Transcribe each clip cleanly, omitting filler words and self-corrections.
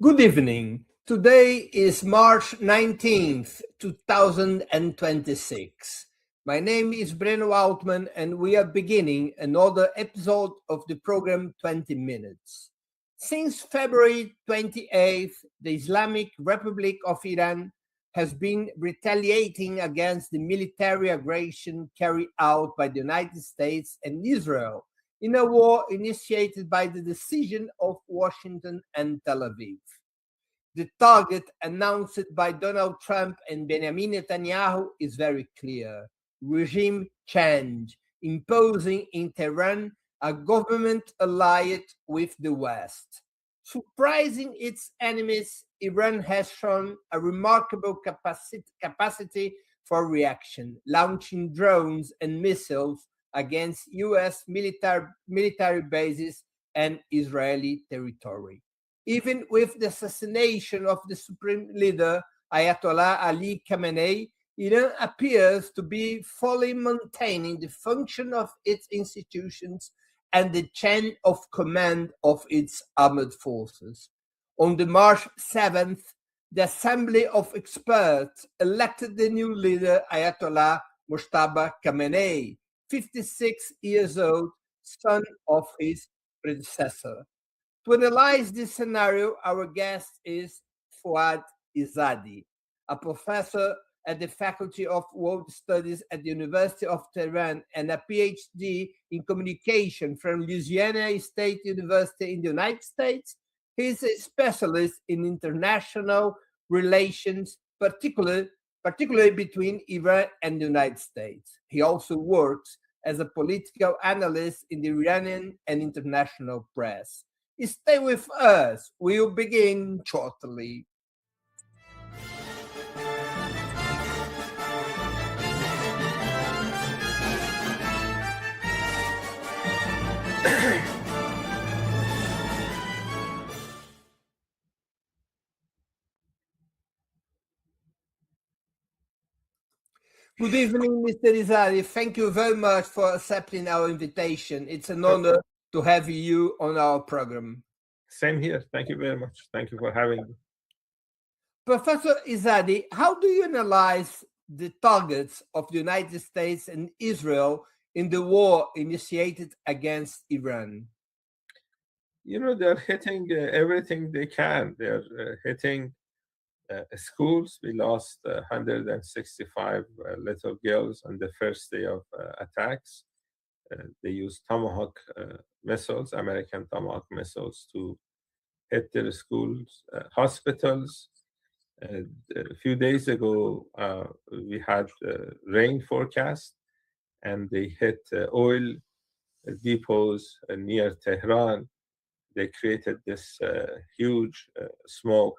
Good evening. Today is March 19th, 2026. My name is Breno Altman, and we are beginning another episode of the program 20 Minutes. Since February 28th, the Islamic Republic of Iran has been retaliating against the military aggression carried out by the United States and Israel in a war initiated by the decision of Washington and Tel Aviv. The target announced by Donald Trump and Benjamin Netanyahu is very clear: regime change, imposing in Tehran a government allied with the West. Surprising its enemies, Iran has shown a remarkable capacity for reaction, launching drones and missiles against US military bases and Israeli territory. Even with the assassination of the supreme leader, Ayatollah Ali Khamenei, Iran appears to be fully maintaining the function of its institutions and the chain of command of its armed forces. On the March 7th, the Assembly of Experts elected the new leader, Ayatollah Mojtaba Khamenei, 56 years old, son of his predecessor. To analyze this scenario, our guest is Fouad Izadi, a professor at the Faculty of World Studies at the University of Tehran and a PhD in communication from Louisiana State University in the United States. He is a specialist in international relations, particularly between Iran and the United States. He also works as a political analyst in the Iranian and international press. Stay with us. We'll begin shortly. Good evening, Mr. Izadi. Thank you very much for accepting our invitation. It's an honor to have you on our program. Same here. Thank you very much. Thank you for having me. Professor Izadi, how do you analyze the targets of the United States and Israel in the war initiated against Iran? They're hitting everything they can. They're hitting schools. We lost 165 little girls on the first day of attacks. They used Tomahawk missiles, American Tomahawk missiles, to hit their schools, hospitals. A few days ago, we had rain forecast, and they hit oil depots near Tehran. They created this huge smoke,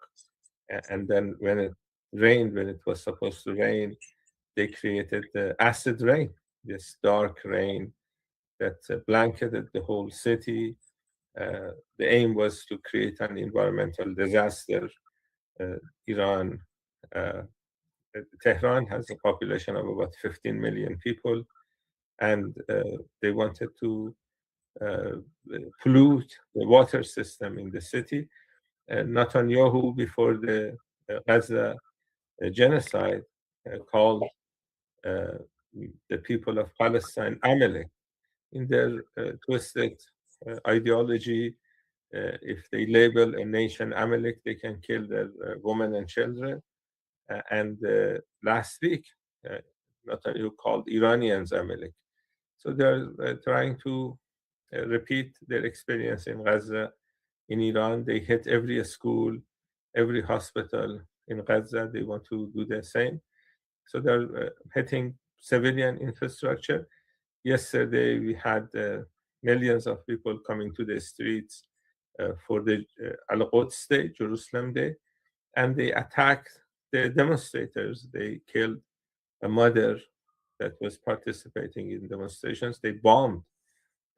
and then when it rained, when it was supposed to rain, they created acid rain, this dark rain that blanketed the whole city. The aim was to create an environmental disaster. Iran, Tehran has a population of about 15 million people, and they wanted to pollute the water system in the city. Netanyahu, before the Gaza genocide, called the people of Palestine Amalek. In their twisted ideology, if they label a nation Amalek, they can kill their women and children. And last week, Netanyahu called Iranians Amalek. So they're trying to repeat their experience in Gaza. In Iran, they hit every school, every hospital in Gaza. They want to do the same. So they're hitting civilian infrastructure. Yesterday, we had millions of people coming to the streets for the Al-Quds Day, Jerusalem Day, and they attacked the demonstrators. They killed a mother that was participating in demonstrations. They bombed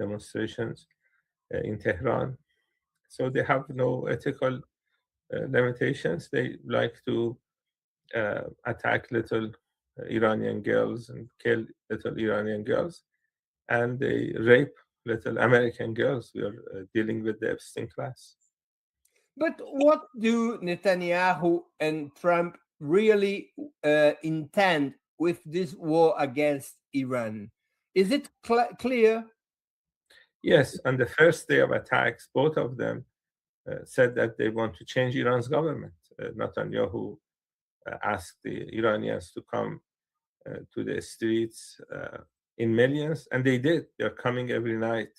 demonstrations in Tehran. So they have no ethical limitations. They like to attack little Iranian girls and kill little Iranian girls, and they rape little American girls. We are dealing with the Epstein class. But what do Netanyahu and Trump really intend with this war against Iran? Is it clear? Yes, on the first day of attacks, both of them said that they want to change Iran's government. Netanyahu asked the Iranians to come to the streets in millions, and they did. They're coming every night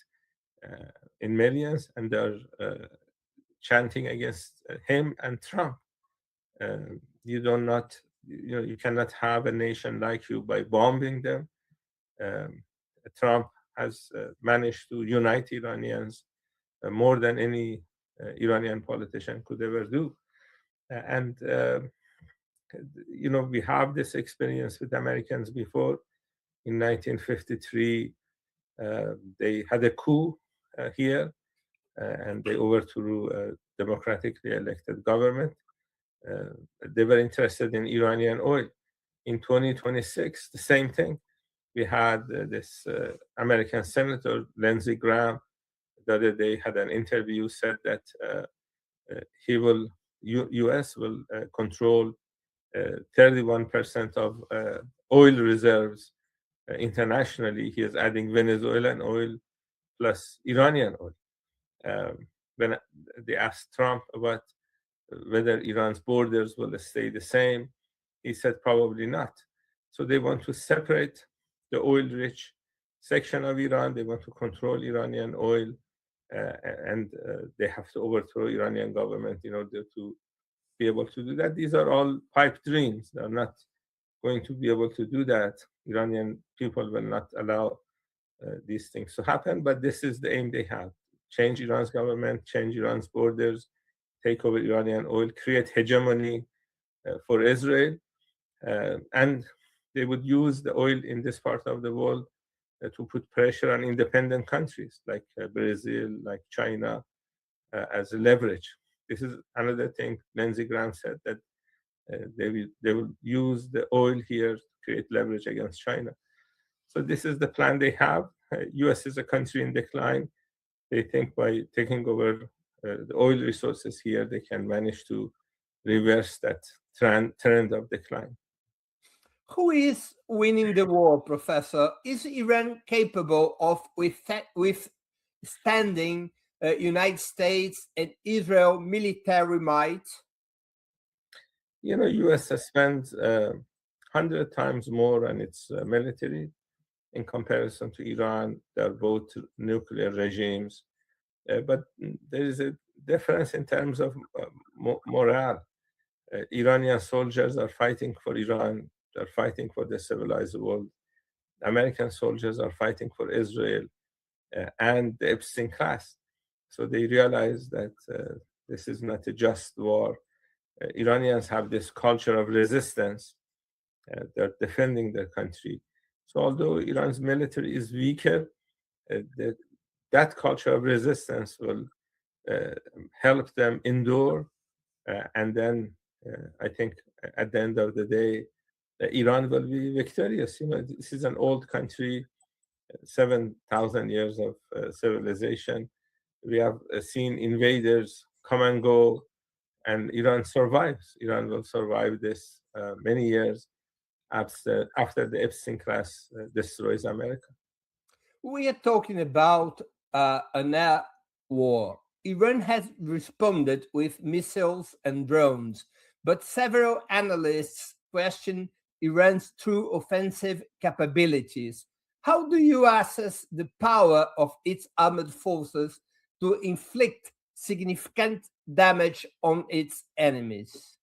in millions, and they're chanting against him and Trump. You do not, you cannot have a nation like you by bombing them. Trump has managed to unite Iranians more than any Iranian politician could ever do. And we have this experience with Americans before. In 1953, they had a coup here, and they overthrew a democratically elected government. They were interested in Iranian oil. In 2026, the same thing. We had this American Senator, Lindsey Graham, the other day had an interview, said that U.S. will control 31% of oil reserves internationally. He is adding Venezuelan oil plus Iranian oil. When they asked Trump about whether Iran's borders will stay the same, he said probably not. So they want to separate the oil-rich section of Iran. They want to control Iranian oil, and they have to overthrow Iranian government in order to be able to do that. These are all pipe dreams. They're not going to be able to do that. Iranian people will not allow these things to happen, but this is the aim they have. Change Iran's government, change Iran's borders, take over Iranian oil, create hegemony for Israel, and they would use the oil in this part of the world to put pressure on independent countries like Brazil, like China, as a leverage. This is another thing Lindsey Graham said, that they will use the oil here to create leverage against China. So this is the plan they have. U.S. is a country in decline. They think by taking over the oil resources here, they can manage to reverse that trend of decline. Who is winning the war, Professor? Is Iran capable of withstanding United States and Israel military might? U.S. has spent 100 times more on its military in comparison to Iran. They're both nuclear regimes, but there is a difference in terms of morale. Iranian soldiers are fighting for Iran. They're fighting for the civilized world. American soldiers are fighting for Israel and the Epstein class. So they realize that this is not a just war. Iranians have this culture of resistance. They're defending their country. So although Iran's military is weaker, that culture of resistance will help them endure. And then I think at the end of the day, Iran will be victorious. This is an old country, 7,000 years of civilization. We have seen invaders come and go, and Iran survives. Iran will survive this many years after the Epstein class destroys America. We are talking about an air war. Iran has responded with missiles and drones, but several analysts question Iran's true offensive capabilities. How do you assess the power of its armed forces to inflict significant damage on its enemies?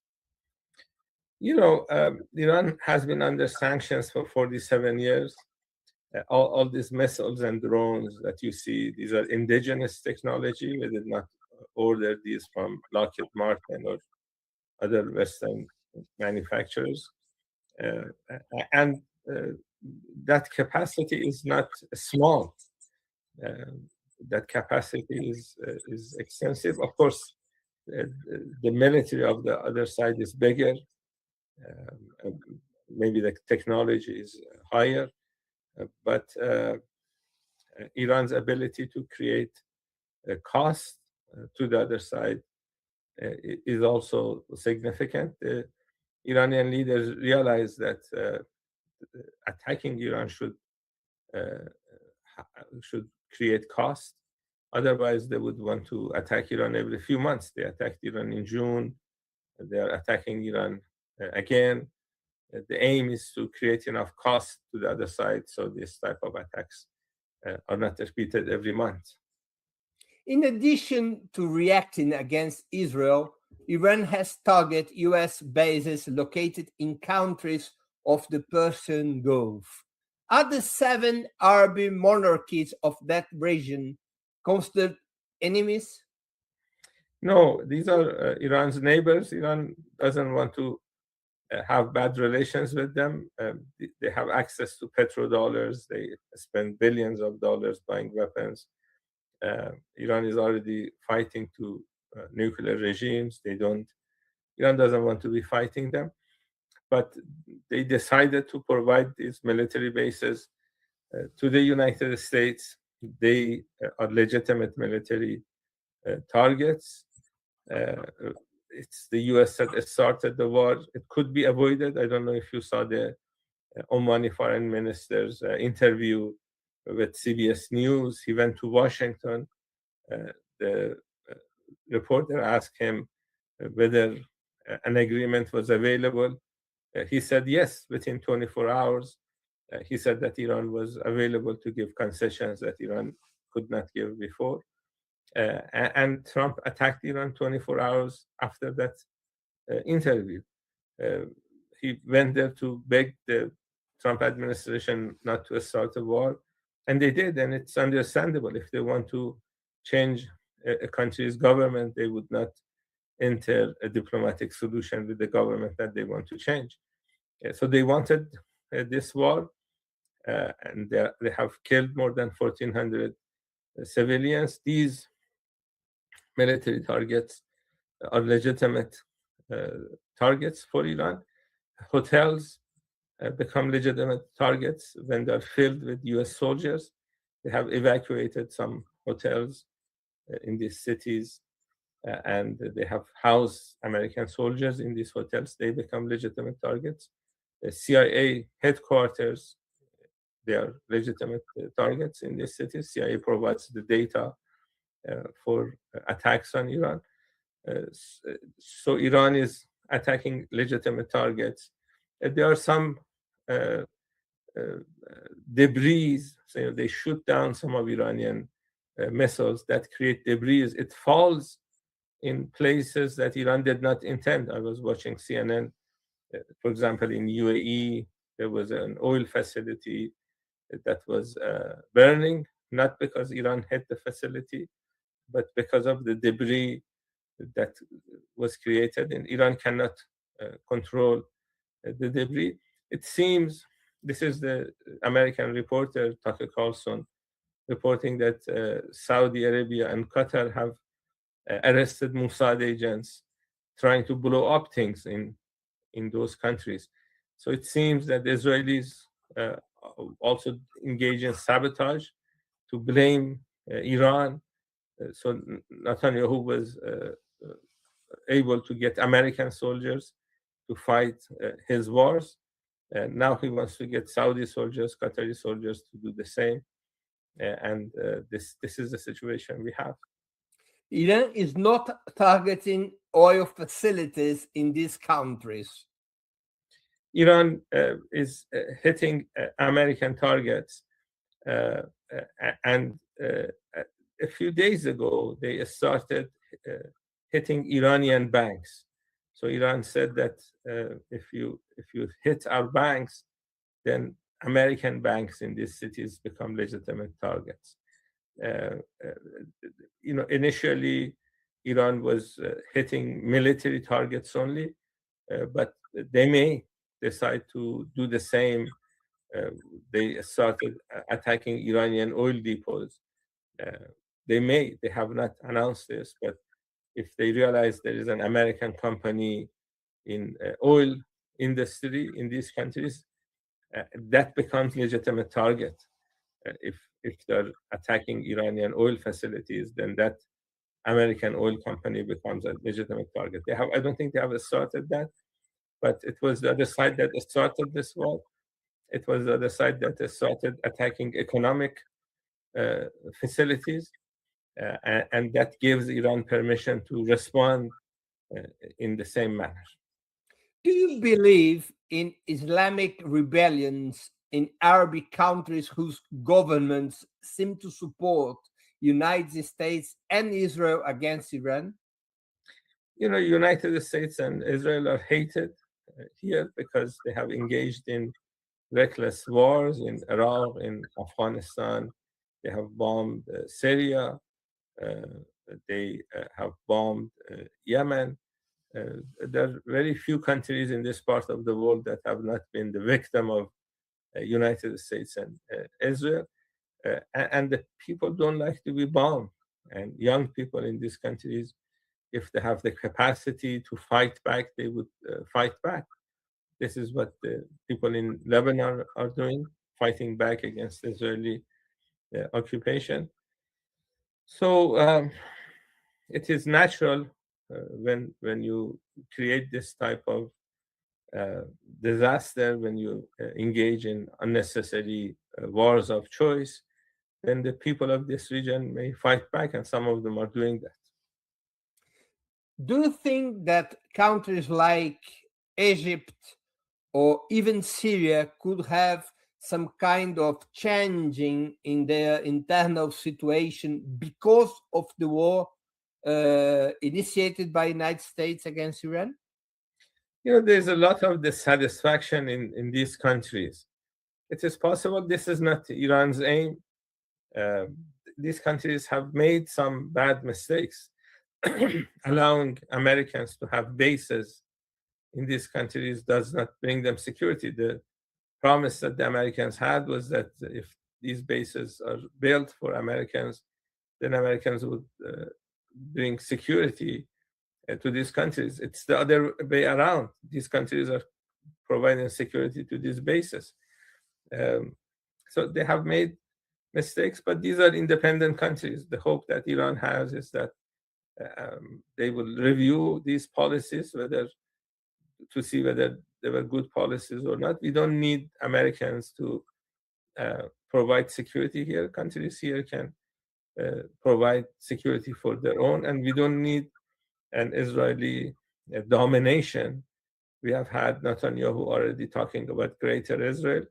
Iran has been under sanctions for 47 years. All these missiles and drones that you see, these are indigenous technology. We did not order these from Lockheed Martin or other Western manufacturers. And that capacity is not small. That capacity is extensive. Of course, the military of the other side is bigger. Maybe the technology is higher, but Iran's ability to create a cost to the other side is also significant. Iranian leaders realize that attacking Iran should create cost. Otherwise, they would want to attack Iran every few months. They attacked Iran in June. They are attacking Iran again. The aim is to create enough cost to the other side so this type of attacks are not repeated every month. In addition to reacting against Israel, Iran has targeted US bases located in countries of the Persian Gulf. Are the 7 Arab monarchies of that region considered enemies? No, these are Iran's neighbors. Iran doesn't want to have bad relations with them. They have access to petrodollars. They spend billions of dollars buying weapons. Iran is already fighting to nuclear regimes. Iran doesn't want to be fighting them, but they decided to provide these military bases to the United States. They are legitimate military targets. It's the US that started the war. It could be avoided. I don't know if you saw the Omani foreign minister's interview with CBS News. He went to Washington. The reporter asked him whether an agreement was available. He said yes, within 24 hours. He said that Iran was available to give concessions that Iran could not give before. And Trump attacked Iran 24 hours after that interview. He went there to beg the Trump administration not to start a war, and they did, and it's understandable. If they want to change a country's government, they would not enter a diplomatic solution with the government that they want to change. So they wanted this war, and they have killed more than 1,400 civilians. These military targets are legitimate targets for Iran. Hotels become legitimate targets when they're filled with US soldiers. They have evacuated some hotels in these cities, and they have housed American soldiers in these hotels. They become legitimate targets. The CIA headquarters, they are legitimate targets in these cities. CIA provides the data for attacks on Iran. So Iran is attacking legitimate targets. There are some debris, so they shoot down some of Iranian missiles that create debris. It falls in places that Iran did not intend. I was watching CNN, for example, in UAE, there was an oil facility that was burning, not because Iran hit the facility, but because of the debris that was created. And Iran cannot control the debris. It seems, this is the American reporter, Tucker Carlson, reporting that Saudi Arabia and Qatar have arrested Mossad agents trying to blow up things in those countries. So it seems that the Israelis also engage in sabotage to blame Iran. So Netanyahu was able to get American soldiers to fight his wars. And now he wants to get Saudi soldiers, Qatari soldiers to do the same. And this is the situation we have. Iran is not targeting oil facilities in these countries. Iran is hitting American targets. And a few days ago, they started hitting Iranian banks. So Iran said that if you hit our banks, then American banks in these cities become legitimate targets. Initially, Iran was hitting military targets only, but they may decide to do the same. They started attacking Iranian oil depots. They have not announced this, but if they realize there is an American company in oil industry in these countries, that becomes legitimate target. If they're attacking Iranian oil facilities, then that American oil company becomes a legitimate target. I don't think they have started that, but it was the other side that started this war. It was the other side that started attacking economic facilities, and that gives Iran permission to respond in the same manner. Do you believe in Islamic rebellions in Arabic countries whose governments seem to support United States and Israel against Iran? United States and Israel are hated here because they have engaged in reckless wars in Iraq, in Afghanistan. They have bombed Syria. They have bombed Yemen. There are very few countries in this part of the world that have not been the victim of United States and Israel. And the people don't like to be bombed. And young people in these countries, if they have the capacity to fight back, they would fight back. This is what the people in Lebanon are doing, fighting back against Israeli occupation. So it is natural when you create this type of disaster, when you engage in unnecessary wars of choice, then the people of this region may fight back, and some of them are doing that. Do you think that countries like Egypt or even Syria could have some kind of changing in their internal situation because of the war initiated by the United States against Iran? There's a lot of dissatisfaction in these countries. It is possible this is not Iran's aim. These countries have made some bad mistakes, allowing Americans to have bases in these countries does not bring them security. The promise that the Americans had was that if these bases are built for Americans, then Americans would bring security to these countries. It's the other way around. These countries are providing security to these bases. So they have made mistakes, but these are independent countries. The hope that Iran has is that they will review these policies, to see whether they were good policies or not. We don't need Americans to provide security here. Countries here can provide security for their own, and we don't need an Israeli domination. We have had Netanyahu already talking about Greater Israel.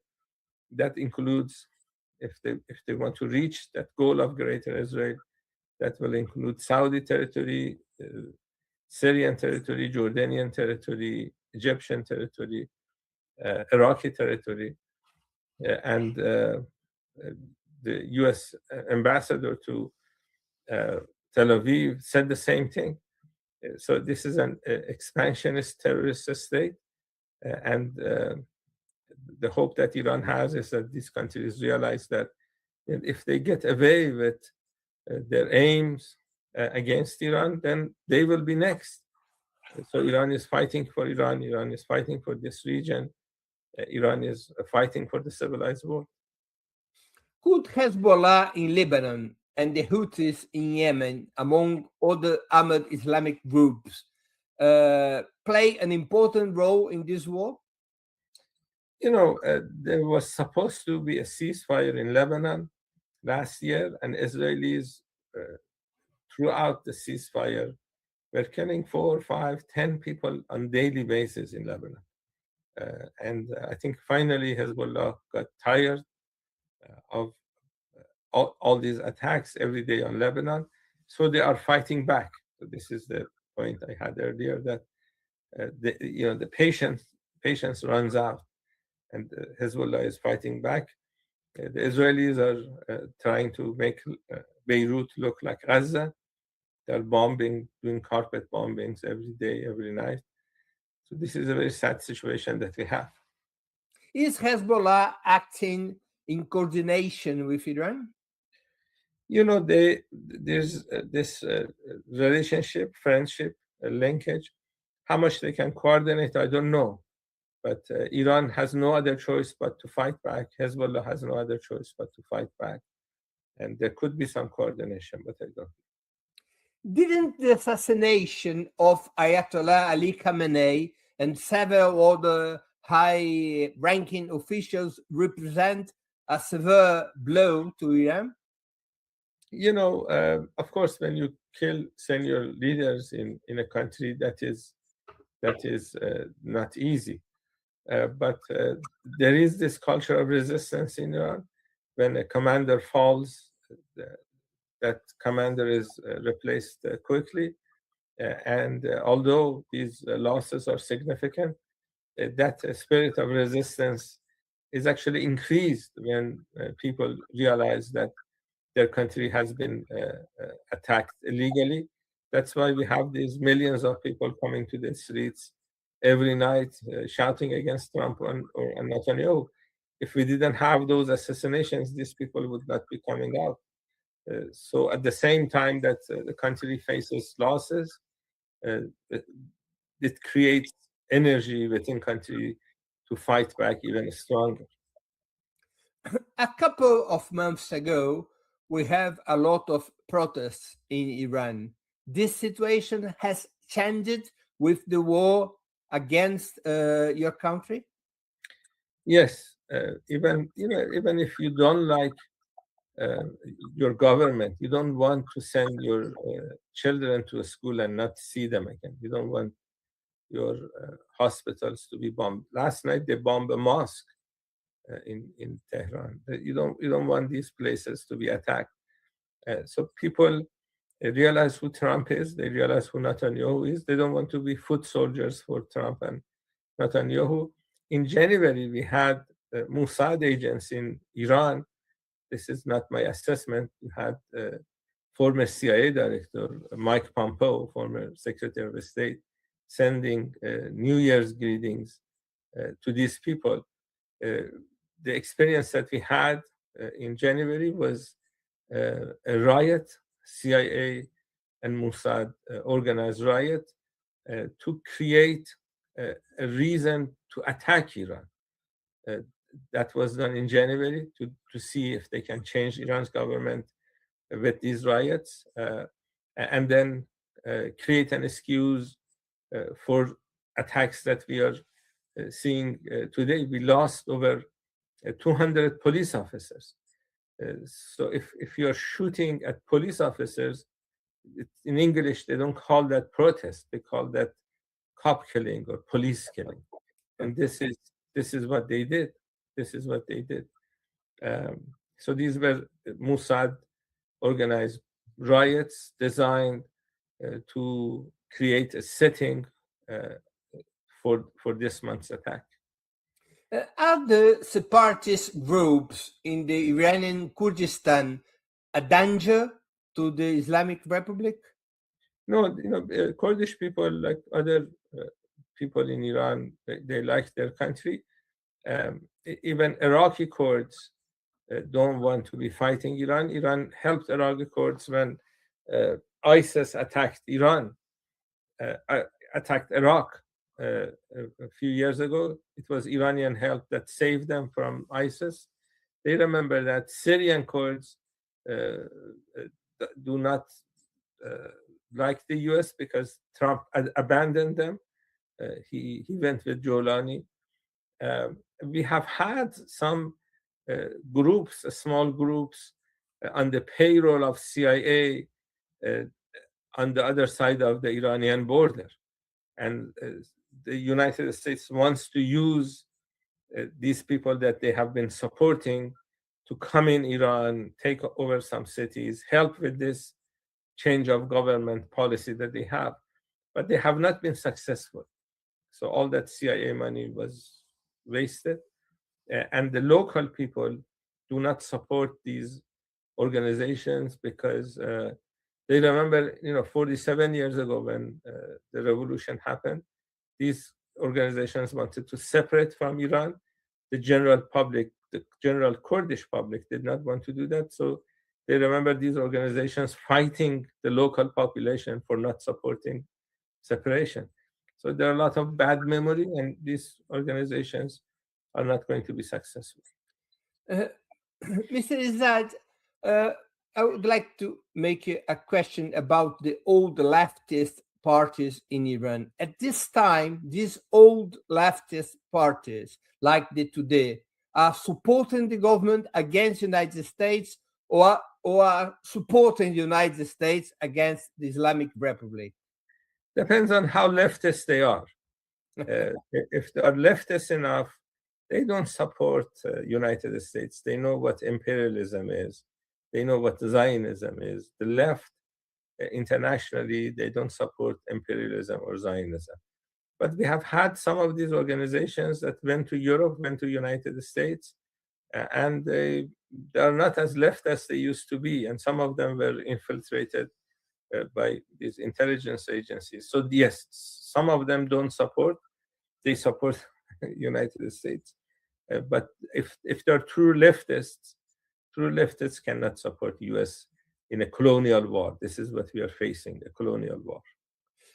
That includes, if they want to reach that goal of Greater Israel, that will include Saudi territory, Syrian territory, Jordanian territory, Egyptian territory, Iraqi territory, and the U.S. ambassador to Tel Aviv said the same thing. So this is an expansionist terrorist state, and the hope that Iran has is that these countries realize that if they get away with their aims against Iran, then they will be next. So Iran is fighting for Iran. Iran is fighting for this region. Iran is fighting for the civilized world. Could Hezbollah in Lebanon and the Houthis in Yemen, among other armed Islamic groups, play an important role in this war? There was supposed to be a ceasefire in Lebanon last year, and Israelis throughout the ceasefire were killing 4, 5, 10 people on daily basis in Lebanon. And I think finally Hezbollah got tired of all these attacks every day on Lebanon, so they are fighting back. So this is the point I had earlier, that the patience runs out, and Hezbollah is fighting back. The Israelis are trying to make Beirut look like Gaza. They're bombing, doing carpet bombings every day, every night. So this is a very sad situation that we have. Is Hezbollah acting in coordination with Iran? There's this relationship, friendship, linkage. How much they can coordinate, I don't know. But Iran has no other choice but to fight back. Hezbollah has no other choice but to fight back. And there could be some coordination, but I don't. Didn't the assassination of Ayatollah Ali Khamenei and several other high-ranking officials represent a severe blow to Iran? Of course, when you kill senior leaders in a country, that is not easy. But there is this culture of resistance in Iran. When a commander falls, that commander is replaced quickly. And although these losses are significant, that spirit of resistance is actually increased when people realize that their country has been attacked illegally. That's why we have these millions of people coming to the streets every night shouting against Trump or Netanyahu. If we didn't have those assassinations, these people would not be coming out. So at the same time that the country faces losses, it creates energy within country to fight back even stronger. A couple of months ago, we have a lot of protests in Iran. This situation has changed with the war against your country? Yes, even if you don't like your government, you don't want to send your children to a school and not see them again. You don't want your hospitals to be bombed. Last night they bombed a mosque in Tehran. You don't want these places to be attacked. So people realize who Trump is. They realize who Netanyahu is. They don't want to be foot soldiers for Trump and Netanyahu. In January, we had Mossad agents in Iran. This is not my assessment. We had former CIA director Mike Pompeo, former Secretary of State, sending New Year's greetings to these people. The experience that we had in January was a riot, CIA and Mossad organized riot to create a reason to attack Iran. That was done in January to see if they can change Iran's government with these riots, and then create an excuse for attacks that we are seeing today. We lost over 200 police officers. So if you are shooting at police officers, in English they don't call that protest; they call that cop killing or police killing. And this is what they did. This is what they did. So these were Mossad organized riots designed to create a setting for this month's attack. Are the separatist groups in the Iranian Kurdistan a danger to the Islamic Republic? No, Kurdish people, like other people in Iran, they like their country. Even Iraqi Kurds don't want to be fighting Iran. Iran helped Iraqi Kurds when ISIS attacked Iran, attacked Iraq a few years ago. It was Iranian help that saved them from ISIS. They remember that Syrian Kurds do not like the US because Trump abandoned them. He went with Jolani. We have had some groups, small groups, on the payroll of CIA on the other side of the Iranian border. And the United States wants to use these people that they have been supporting to come in Iran, take over some cities, help with this change of government policy that they have. But they have not been successful. So all that CIA money was wasted. And the local people do not support these organizations because they remember, 47 years ago when the revolution happened, these organizations wanted to separate from Iran. The general public, the general Kurdish public did not want to do that. So they remember these organizations fighting the local population for not supporting separation. So there are a lot of bad memory, and these organizations are not going to be successful. Mr. Izzat, I would like to make a question about the old leftist parties in Iran. At this time, these old leftist parties, like the today, are supporting the government against the United States, or are supporting the United States against the Islamic Republic. Depends on how leftist they are. If they are leftist enough, they don't support United States. They know what imperialism is. They know what Zionism is. The left, internationally, they don't support imperialism or Zionism. But we have had some of these organizations that went to Europe, went to United States, and they are not as left as they used to be. And some of them were infiltrated by these intelligence agencies. So yes, some of them don't support. They support United States. But if they're true leftists cannot support U.S. in a colonial war. This is what we are facing, a colonial war.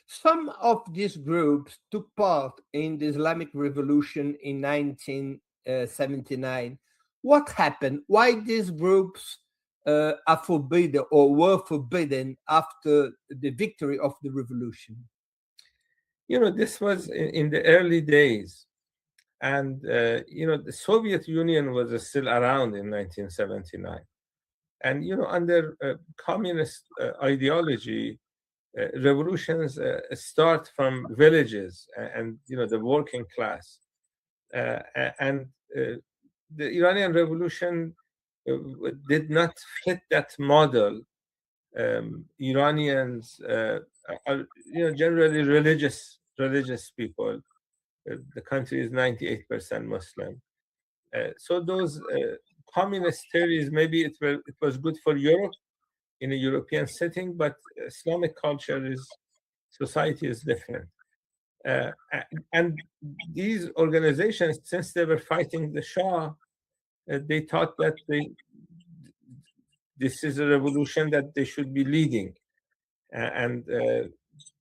Some of these groups took part in the Islamic Revolution in 1979. What happened? Why these groups are forbidden or were forbidden after the victory of the revolution? This was in the early days. And, the Soviet Union was still around in 1979. And, under communist ideology, revolutions start from villages and, the working class. And the Iranian Revolution did not fit that model. Iranians are, generally religious people. The country is 98% Muslim. So those communist theories, maybe it was good for Europe in a European setting, but Islamic society is different. And these organizations, since they were fighting the Shah, they thought that this is a revolution that they should be leading. And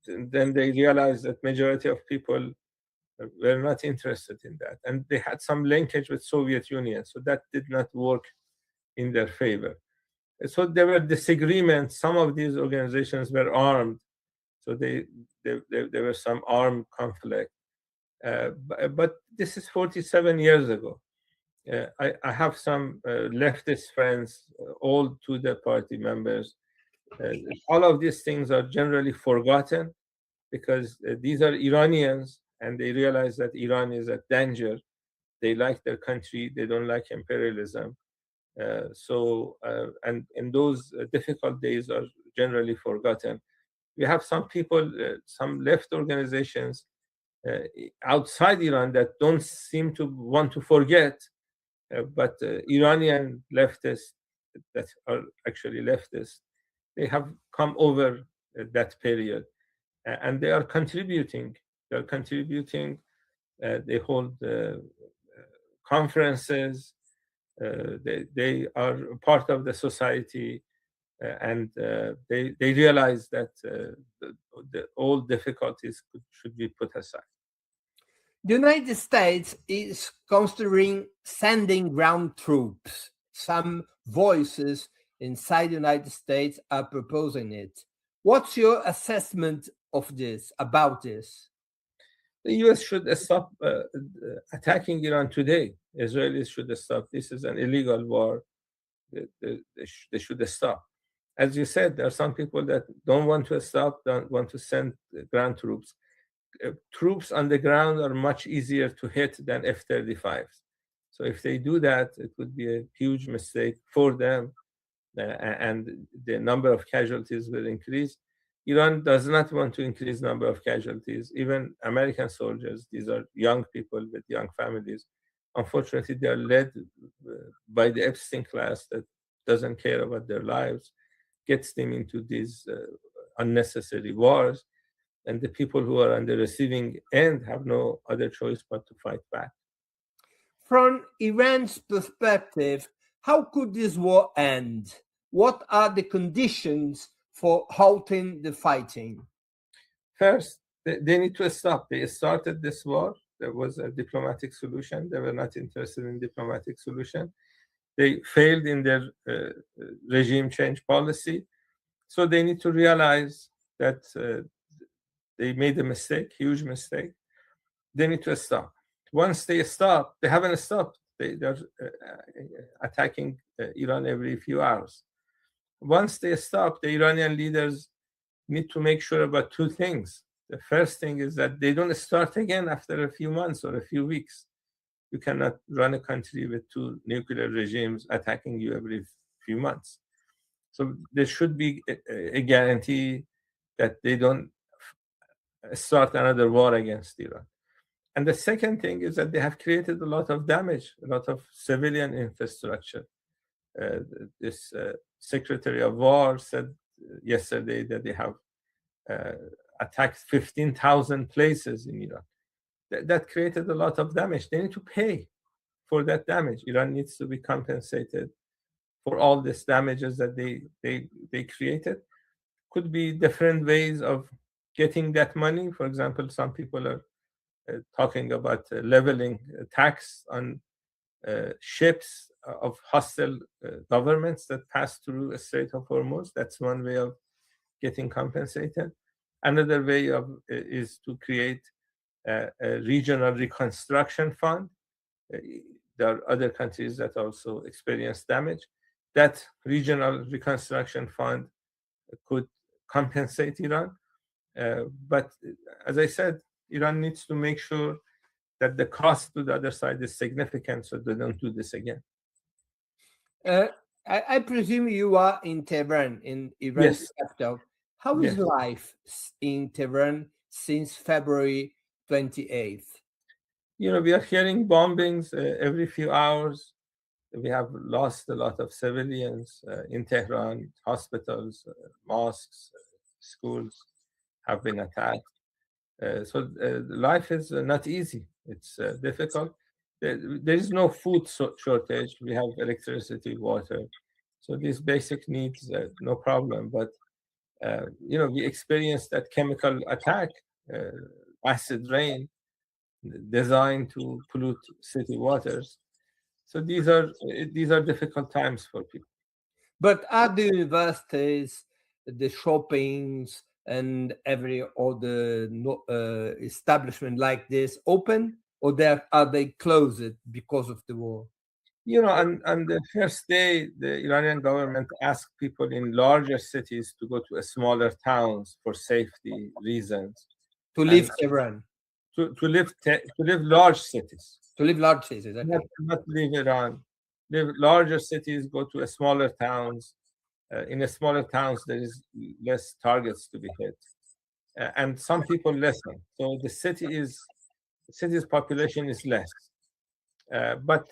then they realized that majority of people were not interested in that. And they had some linkage with Soviet Union, so that did not work in their favor. So there were disagreements. Some of these organizations were armed, so there were some armed conflict. But this is 47 years ago. I have some leftist friends, all Tudeh party members. All of these things are generally forgotten because these are Iranians and they realize that Iran is a danger. They like their country. They don't like imperialism. And those difficult days are generally forgotten. We have some people, some left organizations outside Iran that don't seem to want to forget, but Iranian leftists that are actually leftists, they have come over that period, and they are contributing. They're contributing. They hold conferences. They are part of the society, and they realize that all difficulties should be put aside. The United States is considering sending ground troops. Some voices inside the United States are proposing it. What's your assessment of this, about this? The U.S. should stop attacking Iran today. Israelis should stop. This is an illegal war. They should stop. As you said, there are some people that don't want to stop, don't want to send ground troops. Troops on the ground are much easier to hit than F-35s. So if they do that, it would be a huge mistake for them, and the number of casualties will increase. Iran does not want to increase number of casualties. Even American soldiers, these are young people with young families. Unfortunately, they are led by the Epstein class that doesn't care about their lives, gets them into these unnecessary wars. And the people who are on the receiving end have no other choice but to fight back. From Iran's perspective, how could this war end? What are the conditions for halting the fighting? First, they need to stop. They started this war. There was a diplomatic solution. They were not interested in diplomatic solution. They failed in their regime change policy. So they need to realize that they made a mistake, huge mistake. They need to stop. Once they stop, they haven't stopped. They're attacking Iran every few hours. Once they stop, the Iranian leaders need to make sure about two things. The first thing is that they don't start again after a few months or a few weeks. You cannot run a country with two nuclear regimes attacking you every few months. So there should be a guarantee that they don't start another war against Iran. And the second thing is that they have created a lot of damage, a lot of civilian infrastructure. This Secretary of War said yesterday that they have attacked 15,000 places in Iran. That created a lot of damage. They need to pay for that damage. Iran needs to be compensated for all these damages that they created. Could be different ways of getting that money. For example, some people are talking about leveling tax on ships of hostile governments that pass through the Strait of Hormuz. That's one way of getting compensated. Another way is to create a regional reconstruction fund. There are other countries that also experience damage. That regional reconstruction fund could compensate Iran. But as I said, Iran needs to make sure that the cost to the other side is significant so they don't do this again. I presume you are in Tehran, in Iran's Yes. capital. How is Yes. life in Tehran since February 28th? We are hearing bombings every few hours. We have lost a lot of civilians in Tehran. Hospitals, mosques, schools have been attacked. So life is not easy. It's difficult. There is no food shortage. We have electricity, water. So these basic needs, no problem. But, we experienced that chemical attack, acid rain, designed to pollute city waters. So these are difficult times for people. But are the universities, the shoppings, and every other establishment like this open, or are they closed because of the war? On the first day, the Iranian government asked people in larger cities to go to smaller towns for safety reasons. To leave Tehran? To live large cities. To live large cities, okay. Not leave Iran. Live larger cities, go to smaller towns. In smaller towns, there is less targets to be hit. And some people listen. So the city's population is less. But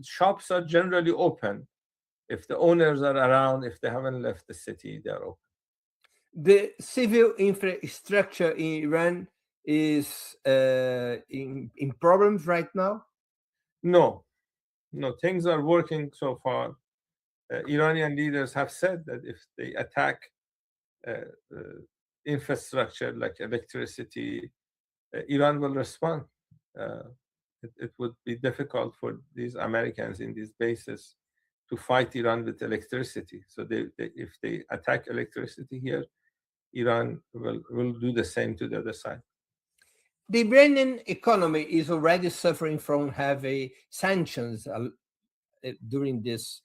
shops are generally open. If the owners are around, if they haven't left the city, they're open. The civil infrastructure in Iran is in problems right now? No, things are working so far. Iranian leaders have said that if they attack infrastructure like electricity, Iran will respond. It would be difficult for these Americans in these bases to fight Iran with electricity. So if they attack electricity here, Iran will do the same to the other side. The Iranian economy is already suffering from heavy sanctions during this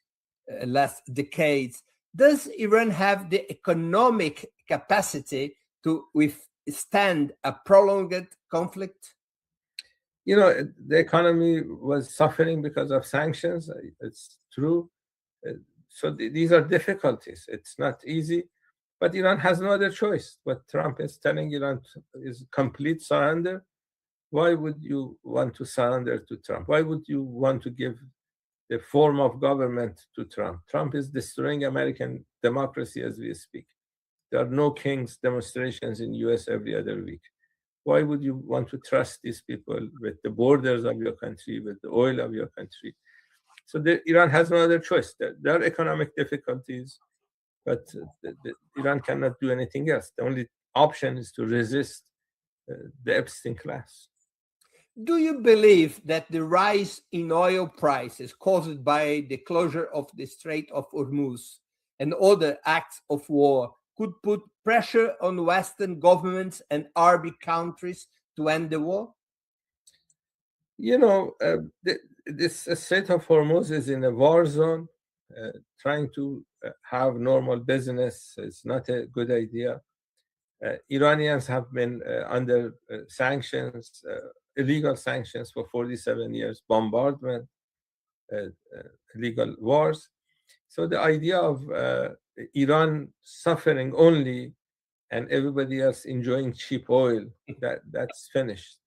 last decades. Does Iran have the economic capacity to withstand a prolonged conflict? The economy was suffering because of sanctions. It's true. So these are difficulties. It's not easy. But Iran has no other choice. What Trump is telling Iran is complete surrender. Why would you want to surrender to Trump? Why would you want to give the form of government to Trump? Trump is destroying American democracy as we speak. There are no kings demonstrations in US every other week. Why would you want to trust these people with the borders of your country, with the oil of your country? So Iran has no other choice. There are economic difficulties, but Iran cannot do anything else. The only option is to resist the Epstein class. Do you believe that the rise in oil prices caused by the closure of the Strait of Hormuz and other acts of war could put pressure on Western governments and Arab countries to end the war? This Strait of Hormuz is in a war zone. Trying to have normal business is not a good idea. Iranians have been under sanctions, illegal sanctions for 47 years, bombardment, illegal wars. So the idea of Iran suffering only and everybody else enjoying cheap oil, that's finished.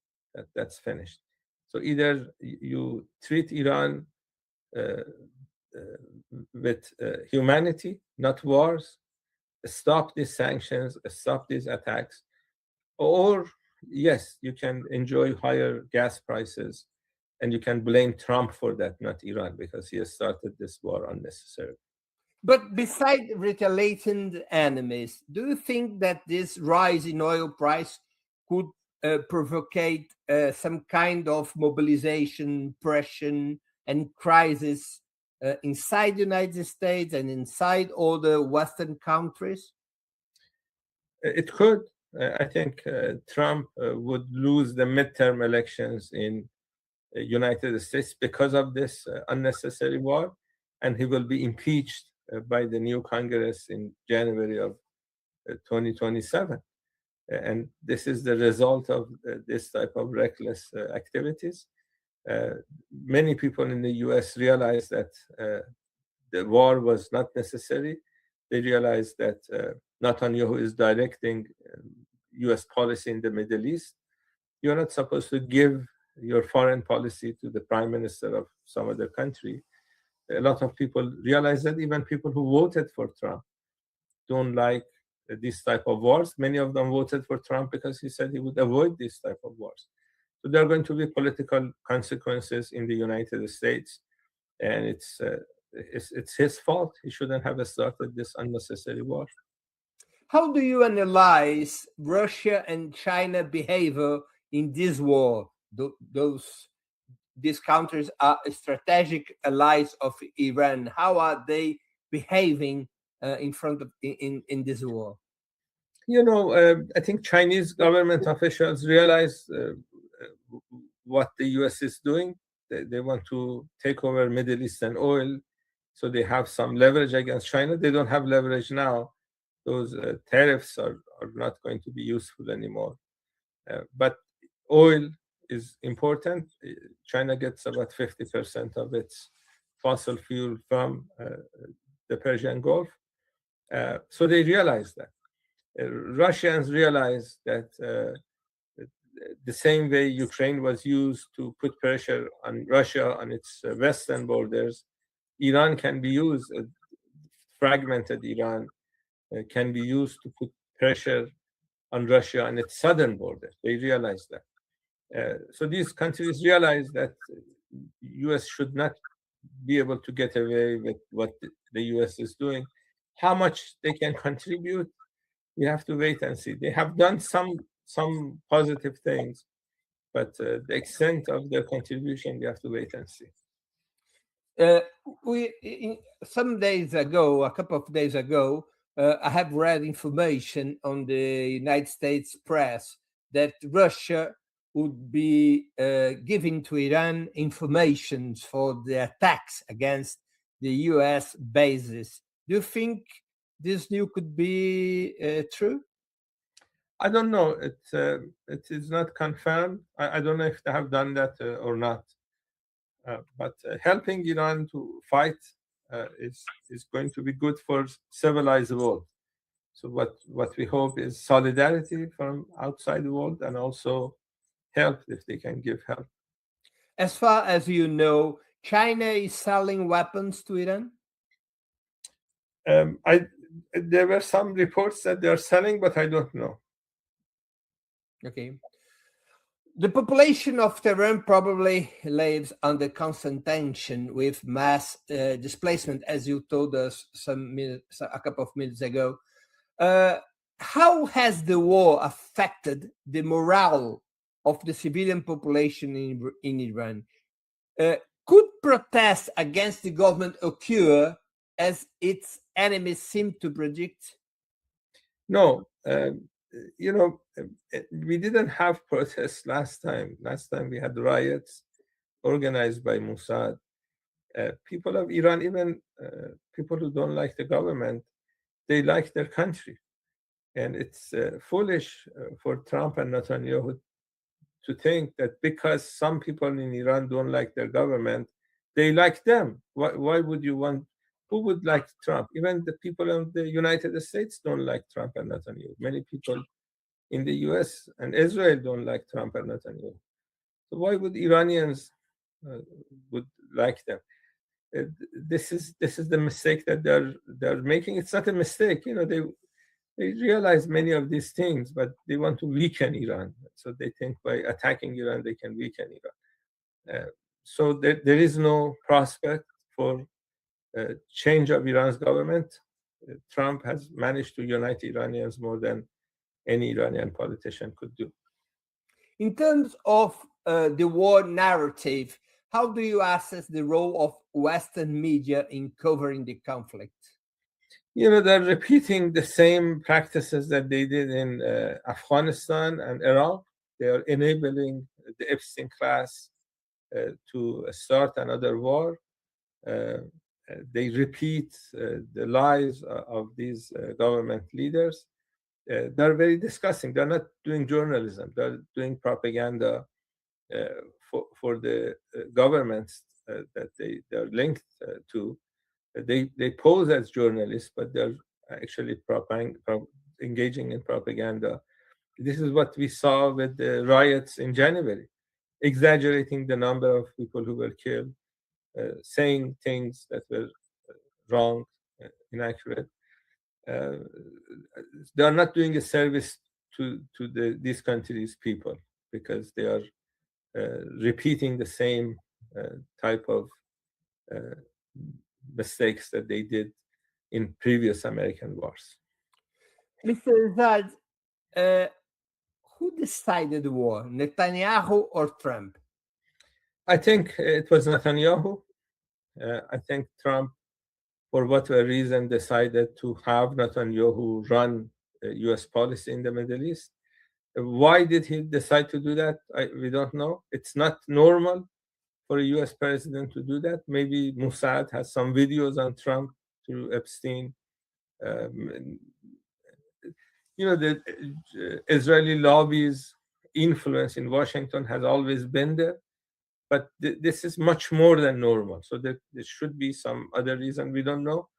That's finished. So either you treat Iran with humanity, not wars, stop these sanctions, stop these attacks, or yes, you can enjoy higher gas prices and you can blame Trump for that, not Iran, because he has started this war unnecessarily. But beside retaliating enemies, do you think that this rise in oil price could provocate some kind of mobilization, pressure, and crisis inside the United States and inside all the Western countries? It could. I think Trump would lose the midterm elections in United States because of this unnecessary war, and he will be impeached by the new Congress in January of 2027. And this is the result of this type of reckless activities. Many people in the US realized that the war was not necessary. They realized that Netanyahu is directing US policy in the Middle East. You're not supposed to give your foreign policy to the prime minister of some other country. A lot of people realize that, even people who voted for Trump don't like this type of wars. Many of them voted for Trump because he said he would avoid this type of wars. So there are going to be political consequences in the United States, and it's his fault. He shouldn't have started this unnecessary war. How do you analyze Russia and China behavior in this war? These countries are strategic allies of Iran. How are they behaving in this war? I think Chinese government officials realize what the US is doing. They want to take over Middle Eastern oil, so they have some leverage against China. They don't have leverage now. Those tariffs are not going to be useful anymore. But oil is important. China gets about 50% of its fossil fuel from the Persian Gulf. So they realize that. Russians realize that the same way Ukraine was used to put pressure on Russia on its western borders, Iran can be used, fragmented Iran can be used to put pressure on Russia on its southern border. They realize that. So these countries realize that US should not be able to get away with what the US is doing. How much they can contribute, we have to wait and see. They have done some positive things, but the extent of their contribution, we have to wait and see. A couple of days ago, I have read information on the United States press that Russia would be giving to Iran information for the attacks against the US bases. Do you think this news could be true? I don't know. It is not confirmed. I don't know if they have done that or not. But helping Iran to fight is going to be good for civilized world. So what we hope is solidarity from outside the world, and also help if they can give help. As far as you know, China is selling weapons to Iran? There were some reports that they are selling, but I don't know. Okay. The population of Tehran probably lives under constant tension with mass displacement, as you told us a couple of minutes ago. How has the war affected the morale of the civilian population in Iran. Could protests against the government occur as its enemies seem to predict? No, we didn't have protests last time. Last time we had riots organized by Mossad. People of Iran, even people who don't like the government, they like their country. And it's foolish for Trump and Netanyahu to think that because some people in Iran don't like their government, they like them. Why would you want? Who would like Trump? Even the people of the United States don't like Trump and Netanyahu. Many people in the US and Israel don't like Trump and Netanyahu. So why would Iranians would like them? This is the mistake that they're making. It's not a mistake, they realize many of these things, but they want to weaken Iran. So they think by attacking Iran they can weaken Iran. So there is no prospect for change of Iran's government. Trump has managed to unite Iranians more than any Iranian politician could do. In terms of the war narrative, how do you assess the role of Western media in covering the conflict? They're repeating the same practices that they did in Afghanistan and Iraq. They are enabling the Epstein class to start another war. They repeat the lies of these government leaders. They're very disgusting. They're not doing journalism. They're doing propaganda for the governments that they're linked to. They pose as journalists, but they're actually engaging in propaganda. This is what we saw with the riots in January, exaggerating the number of people who were killed, saying things that were wrong, inaccurate. They are not doing a service to these countries' people because they are repeating the same type of mistakes that they did in previous American wars. Mr. Zad, who decided the war, Netanyahu or Trump? I think it was Netanyahu. I think Trump, for whatever reason, decided to have Netanyahu run U.S. policy in the Middle East. Why did he decide to do that? We don't know. It's not normal for a U.S. president to do that. Maybe Mossad has some videos on Trump through Epstein. The Israeli lobby's influence in Washington has always been there, but this is much more than normal. So there should be some other reason we don't know,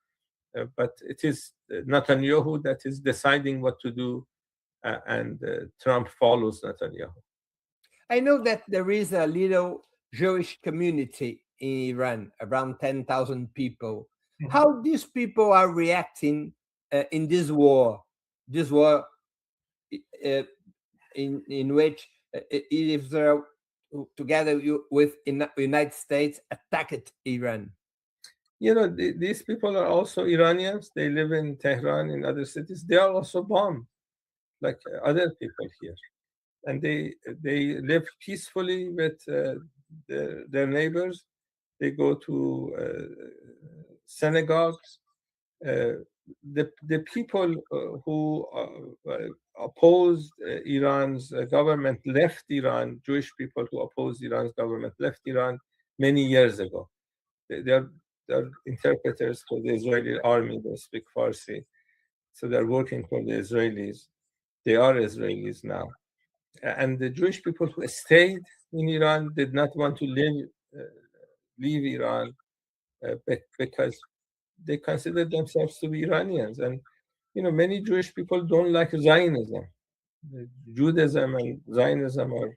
but it is Netanyahu that is deciding what to do, and Trump follows Netanyahu. I know that there is a little Jewish community in Iran, around 10,000 people. Mm-hmm. How these people are reacting in this war in which Israel, together with United States, attacked Iran? These people are also Iranians. They live in Tehran, in other cities. They are also bombed, like other people here. And they live peacefully with their neighbors. They go to synagogues. The people who opposed Iran's government left Iran. Jewish people who opposed Iran's government left Iran many years ago. They're interpreters for the Israeli army. They speak Farsi, so they're working for the Israelis. They are Israelis now. And the Jewish people who stayed in Iran did not want to leave Iran because they consider themselves to be Iranians. And many Jewish people don't like Zionism. Judaism and Zionism are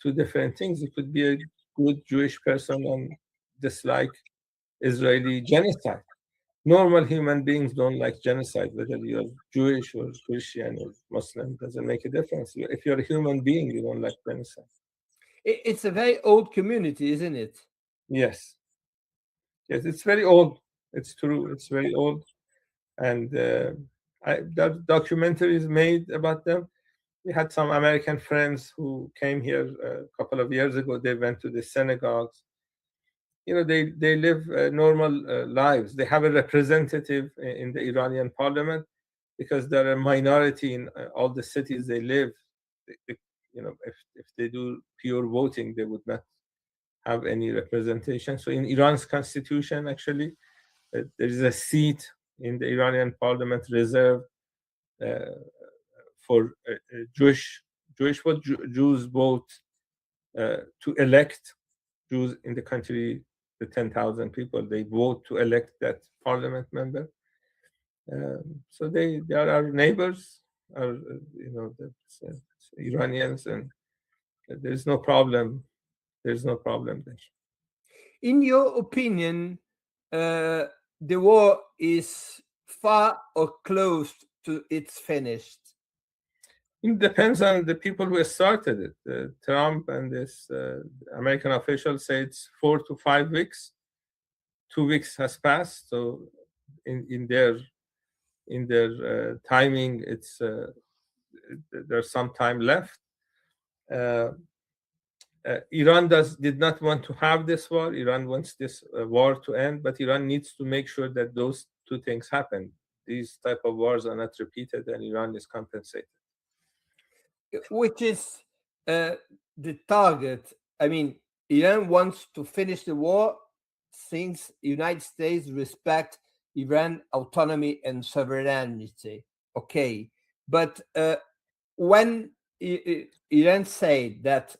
two different things. You could be a good Jewish person and dislike Israeli genocide. Normal human beings don't like genocide, whether you're Jewish or Christian or Muslim, doesn't make a difference. If you're a human being, you don't like genocide. It's a very old community, isn't it? Yes, it's very old. It's true. It's very old. And that documentary is made about them. We had some American friends who came here a couple of years ago. They went to the synagogues. They live normal lives. They have a representative in the Iranian parliament because they're a minority in all the cities they live. If they do pure voting, they would not have any representation. So in Iran's constitution, actually, there is a seat in the Iranian parliament reserved for Jews vote to elect Jews in the country. The 10,000 people, they vote to elect that parliament member. So they are our neighbors, the Iranians, and there's no problem. There's no problem there. In your opinion, the war is far or close to its finished? It depends on the people who started it. Trump and this American officials say it's 4 to 5 weeks. 2 weeks has passed, so in their timing, it's there's some time left. Iran did not want to have this war. Iran wants this war to end, but Iran needs to make sure that those two things happen. These type of wars are not repeated, and Iran is compensated. Which is the target? I mean, Iran wants to finish the war since the United States respect Iran autonomy and sovereignty. Okay, but when Iran said that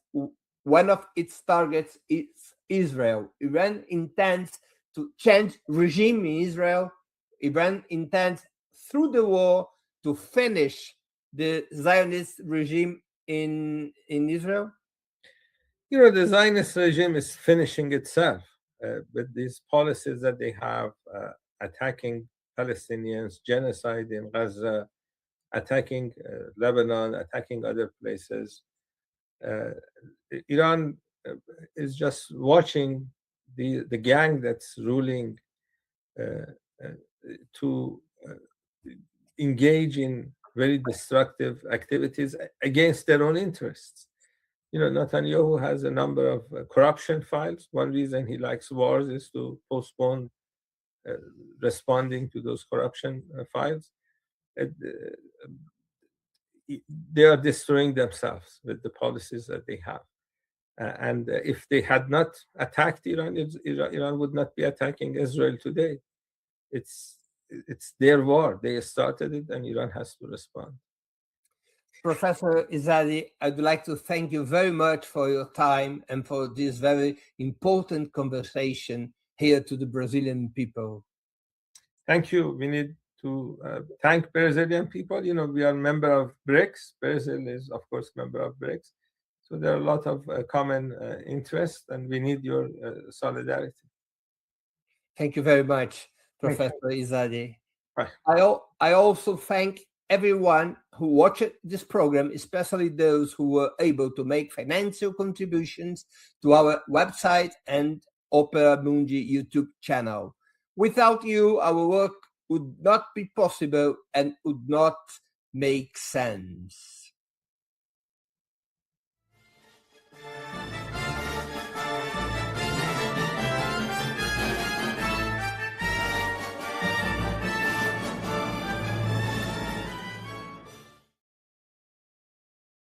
one of its targets is Israel, Iran intends to change regime in Israel. Iran intends through the war to finish the Zionist regime in Israel? The Zionist regime is finishing itself with these policies that they have, attacking Palestinians, genocide in Gaza, attacking Lebanon, attacking other places. Iran is just watching the gang that's ruling to engage in very destructive activities against their own interests. Netanyahu has a number of corruption files. One reason he likes wars is to postpone responding to those corruption files. They are destroying themselves with the policies that they have. And if they had not attacked Iran, Iran would not be attacking Israel today. It's their war. They started it, and Iran has to respond. Professor Izadi, I'd like to thank you very much for your time and for this very important conversation here to the Brazilian people. Thank you. We need to thank Brazilian people. We are a member of BRICS. Brazil is, of course, member of BRICS. So there are a lot of common interests, and we need your solidarity. Thank you very much, Professor Izadi. Bye. I also thank everyone who watched this program, especially those who were able to make financial contributions to our website and Opera Mundi YouTube channel. Without you, our work would not be possible and would not make sense.